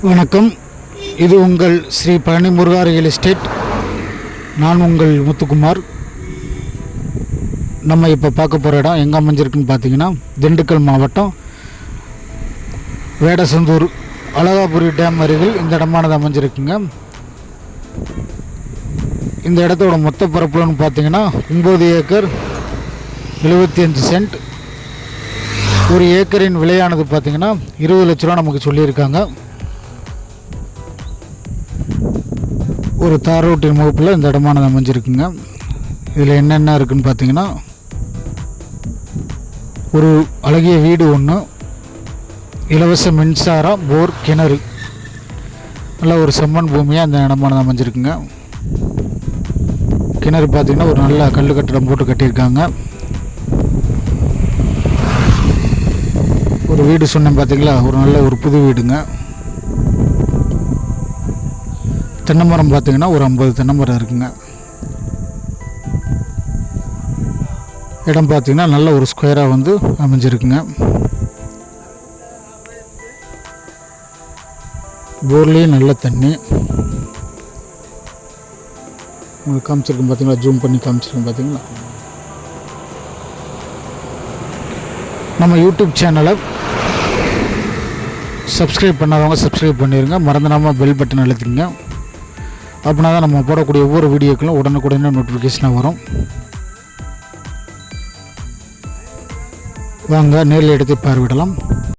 வணக்கம். இது உங்கள் ஸ்ரீ பழனி முருகா ரியல் எஸ்டேட். நான் உங்கள் முத்துக்குமார். நம்ம இப்போ பார்க்க போகிற இடம் எங்கே அமைஞ்சிருக்குன்னு பார்த்தீங்கன்னா, திண்டுக்கல் மாவட்டம் வேடசந்தூர் அழகாபுரி டேம் அருகில் இந்த இடமானது அமைஞ்சிருக்குங்க. இந்த இடத்தோட மொத்த பரப்புலன்னு பார்த்தீங்கன்னா 9 ஏக்கர் 75 சென்ட். ஒரு ஏக்கரின் விலையானது பார்த்தீங்கன்னா 20 லட்ச ரூபா நமக்கு சொல்லியிருக்காங்க. ஒரு தார் ரோட்டின் முகப்பில் இந்த இடமானது அமைஞ்சிருக்குங்க. இதில் என்னென்ன இருக்குதுன்னு பார்த்தீங்கன்னா, ஒரு அழகிய வீடு ஒன்று, இலவச மின்சாரம், போர், கிணறு, நல்ல ஒரு செம்மண் பூமியாக இந்த இடமானது அமைஞ்சிருக்குங்க. கிணறு பார்த்திங்கன்னா ஒரு நல்ல கல் கட்டடம் போட்டு கட்டியிருக்காங்க. ஒரு வீடு சொன்னேன் பார்த்தீங்களா, ஒரு நல்ல ஒரு புது வீடுங்க. தென்னை மரம் பார்த்திங்கன்னா ஒரு 50 தென்னை மரம் இருக்குங்க. இடம் பார்த்திங்கன்னா நல்ல ஒரு ஸ்கொயராக வந்து அமைஞ்சிருக்குங்க. போர்லேயும் நல்ல தண்ணி உங்களுக்கு காமிச்சிருக்கேன் பார்த்தீங்களா, ஜூம் பண்ணி காமிச்சிருக்கேன் பார்த்தீங்களா. நம்ம யூடியூப் சேனலை சப்ஸ்கிரைப் பண்ணாதவங்க சப்ஸ்கிரைப் பண்ணிடுங்க. மறந்துடாமல் பெல் பட்டன் அழுத்திங்க. அப்படின்னா தான் நம்ம போடக்கூடிய ஒவ்வொரு வீடியோக்களும் உடனுக்குடனே நோட்டிஃபிகேஷனாக வரும். வாங்க நேரில் எடுத்து பார்வையிடலாம்.